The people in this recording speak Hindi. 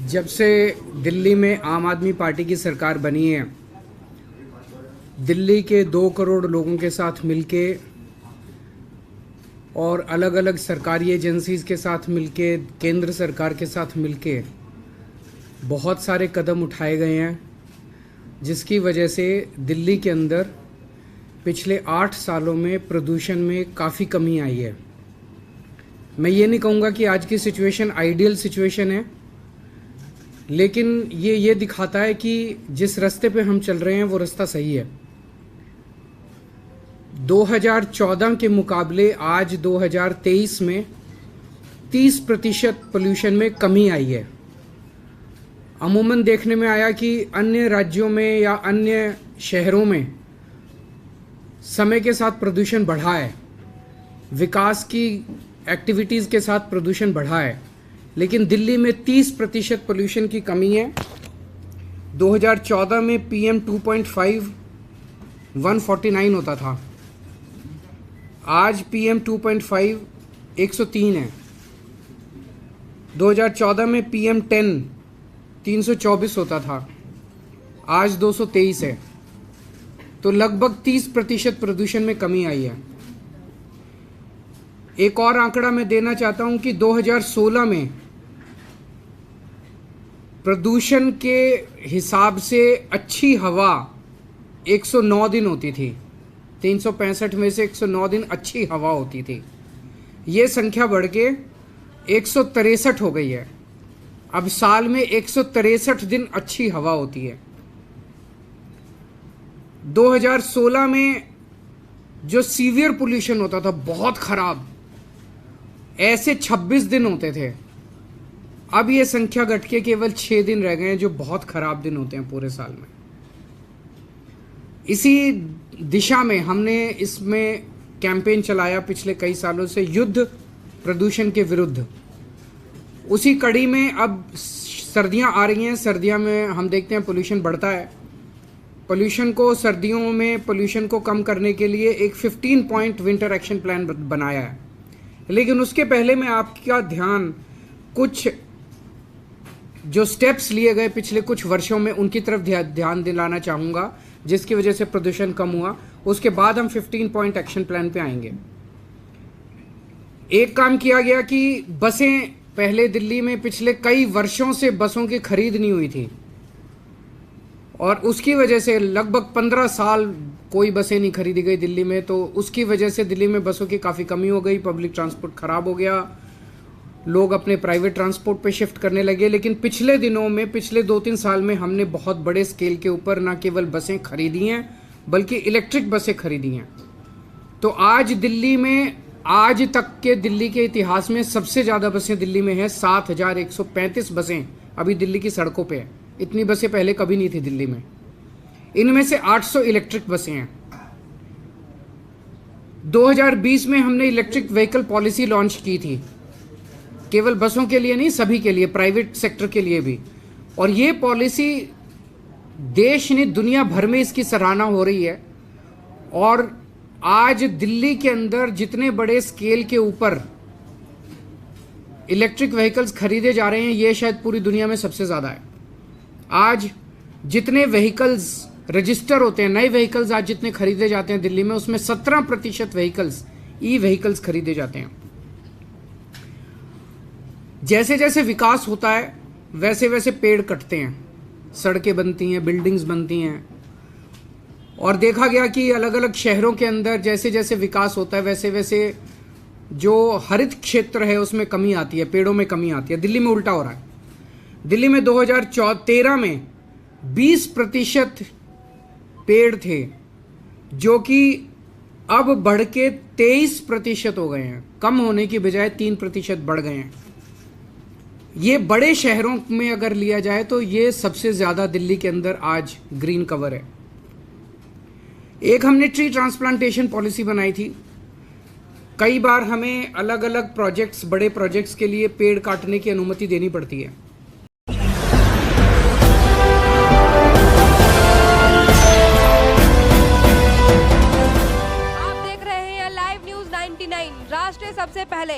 जब से दिल्ली में आम आदमी पार्टी की सरकार बनी है, दिल्ली के 2 करोड़ लोगों के साथ मिलके और अलग अलग सरकारी एजेंसीज़ के साथ मिलके, केंद्र सरकार के साथ मिलके बहुत सारे कदम उठाए गए हैं, जिसकी वजह से दिल्ली के अंदर पिछले 8 सालों में प्रदूषण में काफ़ी कमी आई है। मैं ये नहीं कहूँगा कि आज की सिचुएशन आइडियल सिचुएशन है, लेकिन ये दिखाता है कि जिस रास्ते पे हम चल रहे हैं वो रास्ता सही है। 2014 के मुकाबले आज 2023 में 30% पोल्यूशन में कमी आई है। अमूमन देखने में आया कि अन्य राज्यों में या अन्य शहरों में समय के साथ प्रदूषण बढ़ा है, विकास की एक्टिविटीज़ के साथ प्रदूषण बढ़ा है, लेकिन दिल्ली में 30% पोल्यूशन की कमी है। 2014 में PM 2.5 149 होता था, आज PM 2.5 103 है। 2014 में PM 10 324 होता था, आज 223 है। तो लगभग 30% प्रदूषण में कमी आई है। एक और आंकड़ा मैं देना चाहता हूं कि 2016 में प्रदूषण के हिसाब से अच्छी हवा 109 दिन होती थी। 365 में से 109 दिन अच्छी हवा होती थी। ये संख्या बढ़ के 163 हो गई है। अब साल में 163 दिन अच्छी हवा होती है। 2016 में जो सीवियर पोल्यूशन होता था, बहुत खराब, ऐसे 26 दिन होते थे। अब ये संख्या घट के केवल 6 दिन रह गए हैं, जो बहुत खराब दिन होते हैं पूरे साल में। इसी दिशा में हमने इसमें कैंपेन चलाया पिछले कई सालों से, युद्ध प्रदूषण के विरुद्ध। उसी कड़ी में अब सर्दियां आ रही हैं। सर्दियों में हम देखते हैं पोल्यूशन बढ़ता है। पोल्यूशन को सर्दियों में पोल्यूशन को कम करने के लिए एक 15 पॉइंट विंटर एक्शन प्लान बनाया है, लेकिन उसके पहले मैं आपका ध्यान कुछ जो स्टेप्स लिए गए पिछले कुछ वर्षों में उनकी तरफ ध्यान दिलाना चाहूँगा, जिसकी वजह से प्रदूषण कम हुआ। उसके बाद हम 15 पॉइंट एक्शन प्लान पे आएंगे। एक काम किया गया कि बसें, पहले दिल्ली में पिछले कई वर्षों से बसों की खरीद नहीं हुई थी और उसकी वजह से लगभग 15 साल कोई बसें नहीं खरीदी गई दिल्ली में। तो उसकी वजह से दिल्ली में बसों की काफ़ी कमी हो गई, पब्लिक ट्रांसपोर्ट खराब हो गया, लोग अपने प्राइवेट ट्रांसपोर्ट पे शिफ्ट करने लगे। लेकिन पिछले दिनों में, पिछले 2-3 साल में हमने बहुत बड़े स्केल के ऊपर न केवल बसें खरीदी हैं, बल्कि इलेक्ट्रिक बसें खरीदी हैं। तो आज दिल्ली में, आज तक के दिल्ली के इतिहास में सबसे ज़्यादा बसें दिल्ली में हैं। 7135 बसें अभी दिल्ली की सड़कों पे हैं। इतनी बसें पहले कभी नहीं थी दिल्ली में। इनमें से 800 इलेक्ट्रिक बसें हैं। 2020 में हमने इलेक्ट्रिक व्हीकल पॉलिसी लॉन्च की थी, केवल बसों के लिए नहीं, सभी के लिए, प्राइवेट सेक्टर के लिए भी। और ये पॉलिसी देश ने, दुनिया भर में इसकी सराहना हो रही है। और आज दिल्ली के अंदर जितने बड़े स्केल के ऊपर इलेक्ट्रिक व्हीकल्स खरीदे जा रहे हैं, ये शायद पूरी दुनिया में सबसे ज़्यादा है। आज जितने व्हीकल्स रजिस्टर होते हैं, नए व्हीकल्स आज जितने खरीदे जाते हैं दिल्ली में, उसमें 17% व्हीकल्स ई व्हीकल्स खरीदे जाते हैं। जैसे जैसे विकास होता है वैसे वैसे पेड़ कटते हैं, सड़कें बनती हैं, बिल्डिंग्स बनती हैं। और देखा गया कि अलग अलग शहरों के अंदर जैसे जैसे विकास होता है वैसे वैसे जो हरित क्षेत्र है उसमें कमी आती है, पेड़ों में कमी आती है। दिल्ली में उल्टा हो रहा है। दिल्ली में 2013 में 20% पेड़ थे, जो कि अब बढ़ के 23% हो गए हैं। कम होने की बजाय 3% बढ़ गए हैं। ये बड़े शहरों में अगर लिया जाए तो ये सबसे ज़्यादा दिल्ली के अंदर आज ग्रीन कवर है। एक हमने ट्री ट्रांसप्लांटेशन पॉलिसी बनाई थी। कई बार हमें अलग अलग प्रोजेक्ट्स, बड़े प्रोजेक्ट्स के लिए पेड़ काटने की अनुमति देनी पड़ती है। आप देख रहे हैं लाइव न्यूज 99, राष्ट्र सबसे पहले।